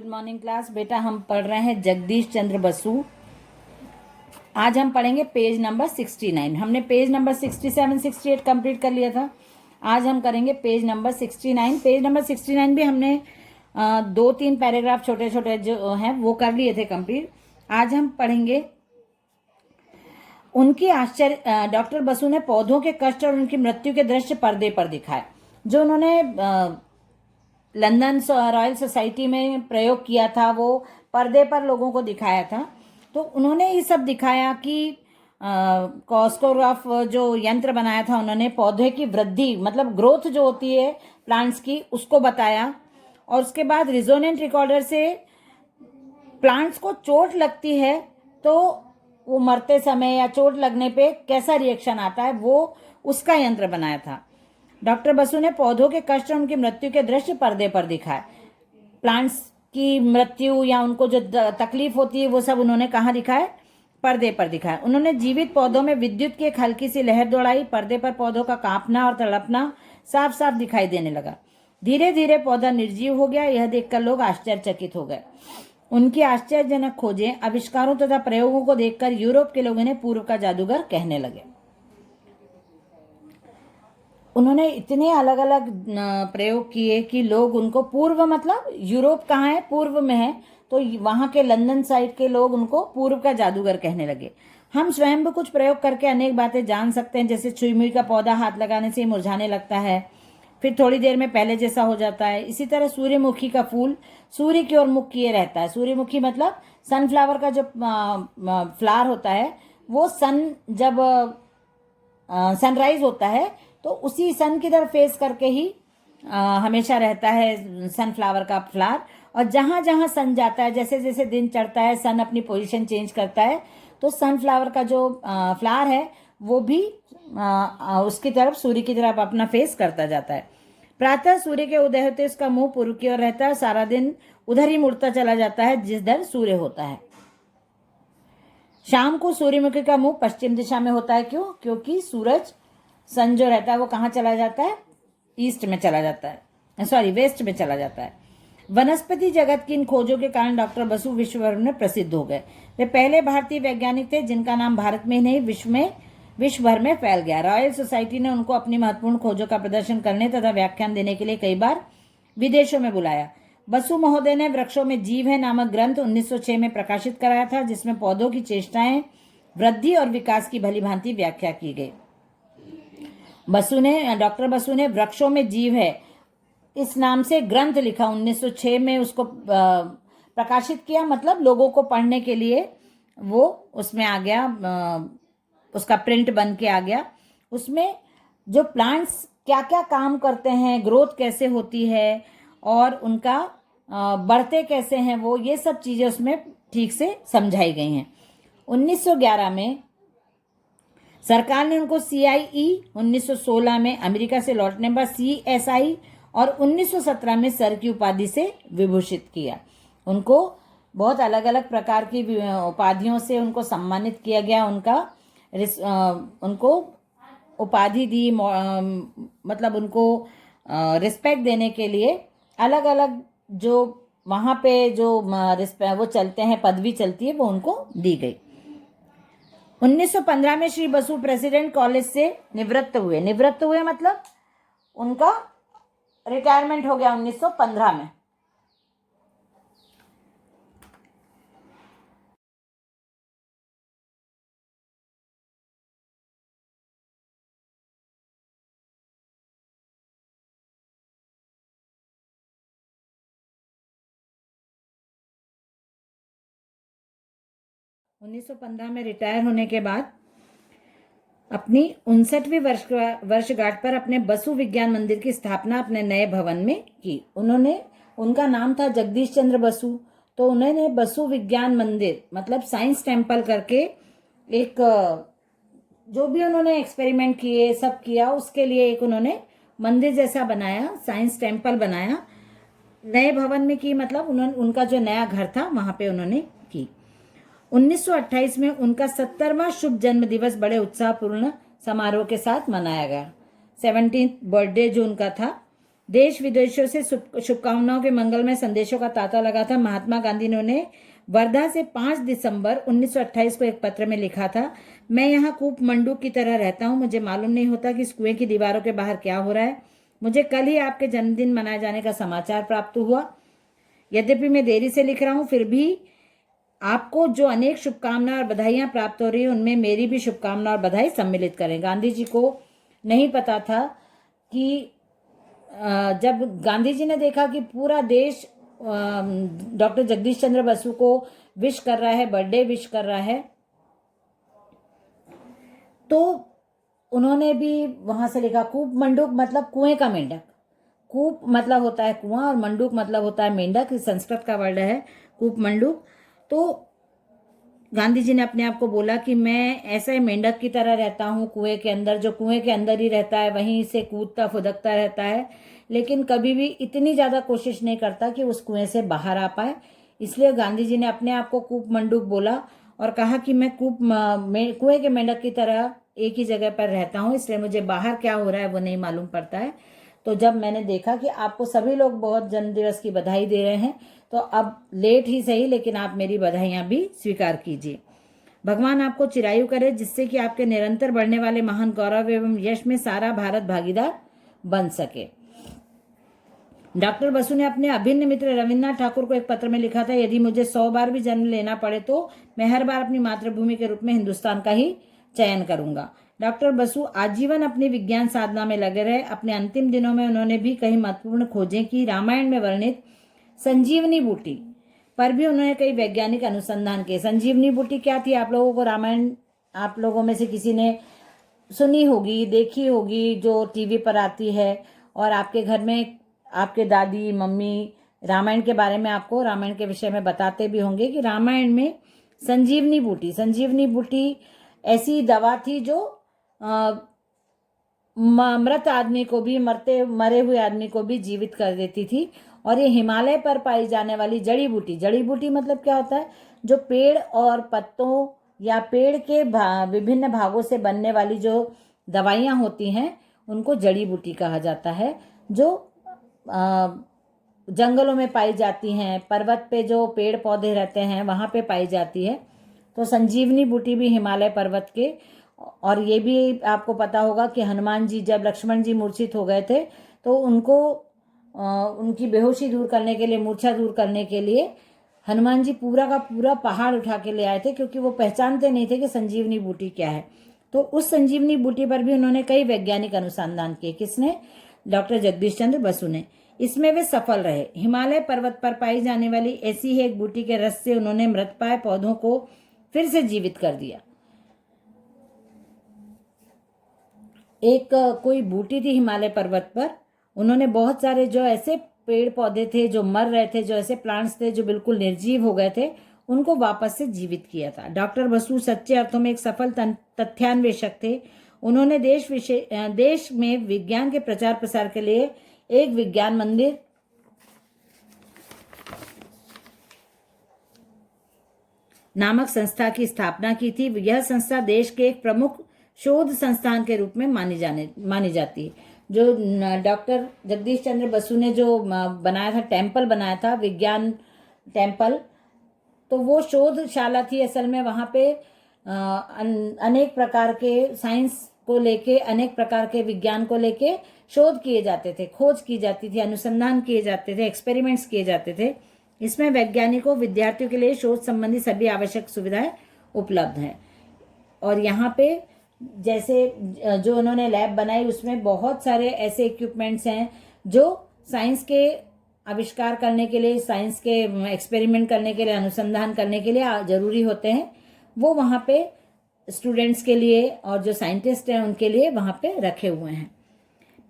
Good morning class. बेटा हम पढ़ रहे हैं जगदीश चंद्र बसु। आज हम पढ़ेंगे पेज नंबर 69। हमने पेज नंबर 67 68 कंप्लीट कर लिया था। आज हम करेंगे पेज नंबर 69। पेज नंबर 69 भी हमने 2-3 पैराग्राफ छोटे छोटे जो हैं वो कर लिए थे कंप्लीट। आज हम पढ़ेंगे उनकी आश्चर्य। डॉक्टर बसु ने पौधों के कष्ट और उनकी मृत्यु के दृश्य पर्दे पर दिखाए। जो उन्होंने लंदन रॉयल सोसाइटी में प्रयोग किया था वो पर्दे पर लोगों को दिखाया था। तो उन्होंने ये सब दिखाया कि कॉस्कोग्राफ जो यंत्र बनाया था उन्होंने पौधे की वृद्धि मतलब ग्रोथ जो होती है प्लांट्स की उसको बताया। और उसके बाद रिजोनेंट रिकॉर्डर से प्लांट्स को चोट लगती है तो वो मरते समय या चोट लगने पे कैसा रिएक्शन आता है वो उसका यंत्र बनाया था। डॉक्टर बसु ने पौधों के कष्ट और उनकी मृत्यु के दृश्य पर्दे पर दिखाए। प्लांट्स की मृत्यु या उनको जो तकलीफ होती है वो सब उन्होंने कहाँ दिखाए? पर्दे पर दिखाया। उन्होंने जीवित पौधों में विद्युत की एक हल्की सी लहर दौड़ाई। पर्दे पर पौधों का कांपना और तड़पना साफ साफ दिखाई देने लगा। धीरे धीरे पौधा निर्जीव हो गया। यह देखकर लोग आश्चर्यचकित हो गए। उनकी आश्चर्यजनक खोजें, आविष्कारों तथा प्रयोगों को देखकर यूरोप के लोग इन्हें पूर्व का जादूगर कहने लगे। उन्होंने इतने अलग अलग प्रयोग किए कि लोग उनको पूर्व मतलब यूरोप कहाँ है? पूर्व में है, तो वहां के लंदन साइड के लोग उनको पूर्व का जादूगर कहने लगे। हम स्वयं भी कुछ प्रयोग करके अनेक बातें जान सकते हैं, जैसे छुई का पौधा हाथ लगाने से मुरझाने लगता है, फिर थोड़ी देर में पहले जैसा हो जाता है। इसी तरह सूर्यमुखी का फूल सूर्य की ओर मुख किए रहता है। सूर्यमुखी मतलब सनफ्लावर का जो फ्लावर होता है वो जब सनराइज होता है तो उसी सन की तरफ फेस करके ही हमेशा रहता है सनफ्लावर का फ्लावर। और जहां जहां सन जाता है, जैसे जैसे दिन चढ़ता है सन अपनी पोजीशन चेंज करता है, तो सनफ्लावर का जो फ्लावर है वो भी उसकी तरफ सूर्य की तरफ अपना फेस करता जाता है। प्रातः सूर्य के उदय होते उसका मुंह पूर्व की ओर रहता है। सारा दिन उधर ही मुड़ता चला जाता है जिस दर सूर्य होता है। शाम को सूर्यमुखी का मुंह पश्चिम दिशा में होता है। क्यों? क्योंकि सूरज सन जो रहता है वो कहाँ चला जाता है? ईस्ट में चला जाता है, सॉरी वेस्ट में चला जाता है। वनस्पति जगत की इन खोजों के कारण डॉक्टर बसु विश्व भर में प्रसिद्ध हो गए। वे पहले भारतीय वैज्ञानिक थे जिनका नाम भारत में ही नहीं विश्व भर में फैल गया। रॉयल सोसाइटी ने उनको अपनी महत्वपूर्ण खोजों का प्रदर्शन करने तथा व्याख्यान देने के लिए कई बार विदेशों में बुलाया। बसु महोदय ने वृक्षों में जीव है नामक ग्रंथ 1906 में प्रकाशित कराया था, जिसमें पौधों की चेष्टाएं, वृद्धि और विकास की भली भांति व्याख्या की गई। डॉक्टर बसु ने वृक्षों में जीव है इस नाम से ग्रंथ लिखा। 1906 में उसको प्रकाशित किया, मतलब लोगों को पढ़ने के लिए वो उसमें आ गया, उसका प्रिंट बन के आ गया। उसमें जो प्लांट्स क्या क्या काम करते हैं, ग्रोथ कैसे होती है और उनका बढ़ते कैसे हैं वो, ये सब चीजें उसमें ठीक से समझाई गई हैं। 1911 में सरकार ने उनको CIE, 1916 में अमेरिका से लौटने पर CSI और 1917 में सर की उपाधि से विभूषित किया। उनको बहुत अलग अलग प्रकार की उपाधियों से उनको सम्मानित किया गया। उनको उपाधि दी, मतलब उनको रिस्पेक्ट देने के लिए अलग अलग जो वहाँ पे जो वो चलते हैं, पदवी चलती है, वो उनको दी गई। 1915 में श्री बसु प्रेसिडेंट कॉलेज से निवृत्त हुए मतलब उनका रिटायरमेंट हो गया 1915 में। उन्नीस सौ 15 में रिटायर होने के बाद अपनी 59वीं वर्षगांठ पर अपने बसु विज्ञान मंदिर की स्थापना अपने नए भवन में की। उनका नाम था जगदीश चंद्र बसु, तो उन्होंने बसु विज्ञान मंदिर मतलब साइंस टेम्पल करके एक जो भी उन्होंने एक्सपेरिमेंट किए सब किया, उसके लिए एक उन्होंने मंदिर जैसा बनाया, साइंस टेम्पल बनाया नए भवन में की, मतलब उनका जो नया घर था वहां पे उन्होंने की। 1928 में उनका 70वां शुभ जन्म दिवस बड़े उत्साहपूर्ण समारोह के साथ मनाया गया। 17th बर्थडे जो उनका था, देश विदेशों से शुभकामनाओं के मंगलमय संदेशों का तांता लगा था। महात्मा गांधी ने उन्हें वर्धा से 5 दिसंबर 1928 को एक पत्र में लिखा था, मैं यहाँ कूप मंडूक की तरह रहता हूँ, मुझे मालूम नहीं होता कि इस कुएं की दीवारों के बाहर क्या हो रहा है। मुझे कल ही आपके जन्मदिन मनाए जाने का समाचार प्राप्त हुआ। यद्यपि मैं देरी से लिख रहा हूँ, फिर भी आपको जो अनेक शुभकामनाएं और बधाइयां प्राप्त हो रही है, उनमें मेरी भी शुभकामना और बधाई सम्मिलित करें। गांधी जी को नहीं पता था कि जब गांधी जी ने देखा कि पूरा देश डॉक्टर जगदीश चंद्र बसु को विश कर रहा है, बर्थडे विश कर रहा है, तो उन्होंने भी वहां से लिखा कूप मंडूक मतलब कुएं का मेंढक। कूप मतलब होता है कुआं और मंडूक मतलब होता है मेंढक, संस्कृत का वर्ड है कूप मंडूक। तो गांधी जी ने अपने आप को बोला कि मैं ऐसे मेंढक की तरह रहता हूँ कुएं के अंदर, जो कुएं के अंदर ही रहता है, वहीं से कूदता फुदकता रहता है, लेकिन कभी भी इतनी ज़्यादा कोशिश नहीं करता कि उस कुएं से बाहर आ पाए। इसलिए गांधी जी ने अपने आप को कूप मंडूक बोला और कहा कि मैं कुएं के मेंढक की तरह एक ही जगह पर रहता हूँ, इसलिए मुझे बाहर क्या हो रहा है वो नहीं मालूम पड़ता है। तो जब मैंने देखा कि आपको सभी लोग बहुत जन्मदिवस की बधाई दे रहे हैं, तो अब लेट ही सही लेकिन आप मेरी बधाइयां भी स्वीकार कीजिए। भगवान आपको चिरायु करे, जिससे कि आपके निरंतर बढ़ने वाले महान गौरव एवं यश में सारा भारत भागीदार बन सके। डॉक्टर बसु ने अपने अभिन्न मित्र रविन्द्रनाथ ठाकुर को एक पत्र में लिखा था, यदि मुझे 100 बार भी जन्म लेना पड़े तो मैं हर बार अपनी मातृभूमि के रूप में हिंदुस्तान का ही चयन करूंगा। डॉक्टर बसु आजीवन अपनी विज्ञान साधना में लगे रहे। अपने अंतिम दिनों में उन्होंने भी कई महत्वपूर्ण खोजें की। रामायण में वर्णित संजीवनी बूटी पर भी उन्होंने कई वैज्ञानिक अनुसंधान किए। संजीवनी बूटी क्या थी? आप लोगों को रामायण, आप लोगों में से किसी ने सुनी होगी, देखी होगी, जो टीवी पर आती है, और आपके घर में आपके दादी मम्मी रामायण के बारे में आपको रामायण के विषय में बताते भी होंगे कि रामायण में संजीवनी बूटी ऐसी दवा थी जो मृत आदमी को भी, मरे हुए आदमी को भी जीवित कर देती थी। और ये हिमालय पर पाई जाने वाली जड़ी बूटी मतलब क्या होता है? जो पेड़ और पत्तों या पेड़ के विभिन्न भागों से बनने वाली जो दवाइयाँ होती हैं उनको जड़ी बूटी कहा जाता है, जो जंगलों में पाई जाती हैं, पर्वत पे जो पेड़ पौधे रहते हैं वहाँ पे पाई जाती है। तो संजीवनी बूटी भी हिमालय पर्वत के। और ये भी आपको पता होगा कि हनुमान जी, जब लक्ष्मण जी मूर्छित हो गए थे तो उनको उनकी बेहोशी दूर करने के लिए, मूर्छा दूर करने के लिए हनुमान जी पूरा का पूरा पहाड़ उठा के ले आए थे, क्योंकि वो पहचानते नहीं थे कि संजीवनी बूटी क्या है। तो उस संजीवनी बूटी पर भी उन्होंने कई वैज्ञानिक अनुसंधान किए। किसने? डॉक्टर जगदीश चंद्र बसु ने। इसमें वे सफल रहे। हिमालय पर्वत पर पाई जाने वाली ऐसी ही एक बूटी के रस से उन्होंने मृतप्राय पौधों को फिर से जीवित कर दिया। एक कोई बूटी थी हिमालय पर्वत पर, उन्होंने बहुत सारे जो ऐसे पेड़ पौधे थे जो मर रहे थे, जो ऐसे प्लांट्स थे जो बिल्कुल निर्जीव हो गए थे, उनको वापस से जीवित किया था। डॉक्टर बसु सच्चे अर्थों में एक सफल तथ्यान्वेषक थे। उन्होंने देश में विज्ञान के प्रचार प्रसार के लिए एक विज्ञान मंदिर नामक संस्था की स्थापना की थी। यह संस्था देश के एक प्रमुख शोध संस्थान के रूप में मानी जाती है। जो डॉक्टर जगदीश चंद्र बसु ने जो बनाया था, टेम्पल बनाया था, विज्ञान टेम्पल, तो वो शोधशाला थी असल में। वहाँ पे अनेक प्रकार के साइंस को लेके, अनेक प्रकार के विज्ञान को लेके शोध किए जाते थे, खोज की जाती थी, अनुसंधान किए जाते थे, एक्सपेरिमेंट्स किए जाते थे। इसमें वैज्ञानिकों, विद्यार्थियों के लिए शोध संबंधी सभी आवश्यक सुविधाएं उपलब्ध हैं। और यहाँ पे जैसे जो उन्होंने लैब बनाई, उसमें बहुत सारे ऐसे इक्विपमेंट्स हैं जो साइंस के आविष्कार करने के लिए, साइंस के एक्सपेरिमेंट करने के लिए, अनुसंधान करने के लिए जरूरी होते हैं। वो वहाँ पे स्टूडेंट्स के लिए और जो साइंटिस्ट हैं उनके लिए वहाँ पे रखे हुए हैं।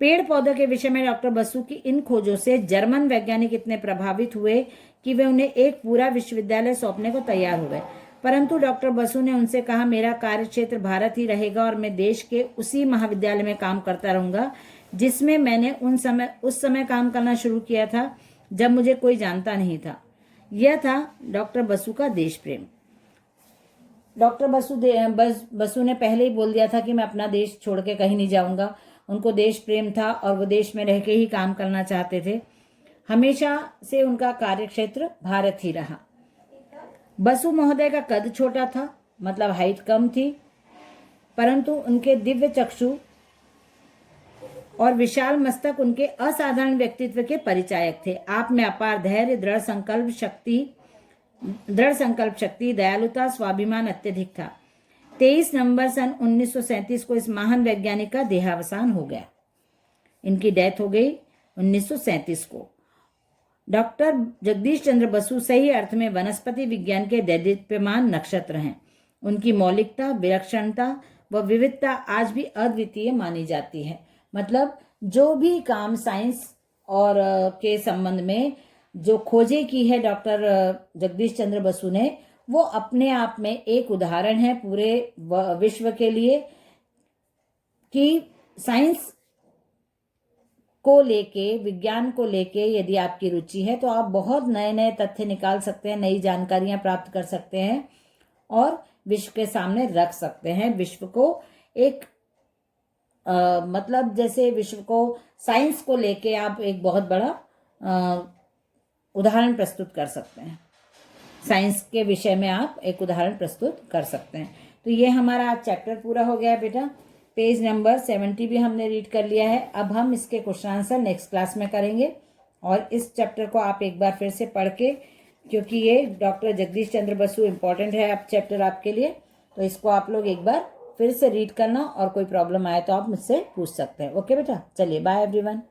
पेड़ पौधों के विषय में डॉक्टर बसु की इन खोजों से जर्मन वैज्ञानिक इतने प्रभावित हुए कि वे उन्हें एक पूरा विश्वविद्यालय सौंपने को तैयार हो गए। परंतु डॉक्टर बसु ने उनसे कहा, मेरा कार्य क्षेत्र भारत ही रहेगा और मैं देश के उसी महाविद्यालय में काम करता रहूंगा जिसमें मैंने उस समय काम करना शुरू किया था जब मुझे कोई जानता नहीं था। यह था डॉक्टर बसु का देश प्रेम। डॉक्टर बसु ने पहले ही बोल दिया था कि मैं अपना देश छोड़ के कहीं नहीं जाऊंगा। उनको देश प्रेम था और वो देश में रह के ही काम करना चाहते थे। हमेशा से उनका कार्यक्षेत्र भारत ही रहा। बसु महोदय का कद छोटा था, मतलब हाइट कम थी, परंतु उनके दिव्य चक्षु और विशाल मस्तक उनके असाधारण व्यक्तित्व के परिचायक थे। आप में अपार धैर्य, दृढ़ संकल्प शक्ति, दयालुता, स्वाभिमान अत्यधिक था। 23 नवंबर सन 1937 को इस महान वैज्ञानिक का देहावसान हो गया। इनकी डेथ हो गई 1937 को। डॉक्टर जगदीश चंद्र बसु सही अर्थ में वनस्पति विज्ञान के दैदीप्यमान नक्षत्र हैं। उनकी मौलिकता, विलक्षणता व विविधता आज भी अद्वितीय मानी जाती है। मतलब जो भी काम साइंस और के संबंध में जो खोजें की है डॉक्टर जगदीश चंद्र बसु ने, वो अपने आप में एक उदाहरण है पूरे विश्व के लिए कि साइंस को लेके, विज्ञान को लेके यदि आपकी रुचि है तो आप बहुत नए नए तथ्य निकाल सकते हैं, नई जानकारियां प्राप्त कर सकते हैं और विश्व के सामने रख सकते हैं। विश्व को एक मतलब जैसे विश्व को साइंस को लेके आप एक बहुत बड़ा उदाहरण प्रस्तुत कर सकते हैं। साइंस के विषय में आप एक उदाहरण प्रस्तुत कर सकते हैं। तो ये हमारा आज चैप्टर पूरा हो गया है बेटा। पेज नंबर 70 भी हमने रीड कर लिया है। अब हम इसके क्वेश्चन आंसर नेक्स्ट क्लास में करेंगे और इस चैप्टर को आप एक बार फिर से पढ़ के, क्योंकि ये डॉक्टर जगदीश चंद्र बसु इम्पोर्टेंट है अब चैप्टर आपके लिए, तो इसको आप लोग एक बार फिर से रीड करना और कोई प्रॉब्लम आए तो आप मुझसे पूछ सकते हैं। ओके बेटा, चलिए बाय एवरीवन।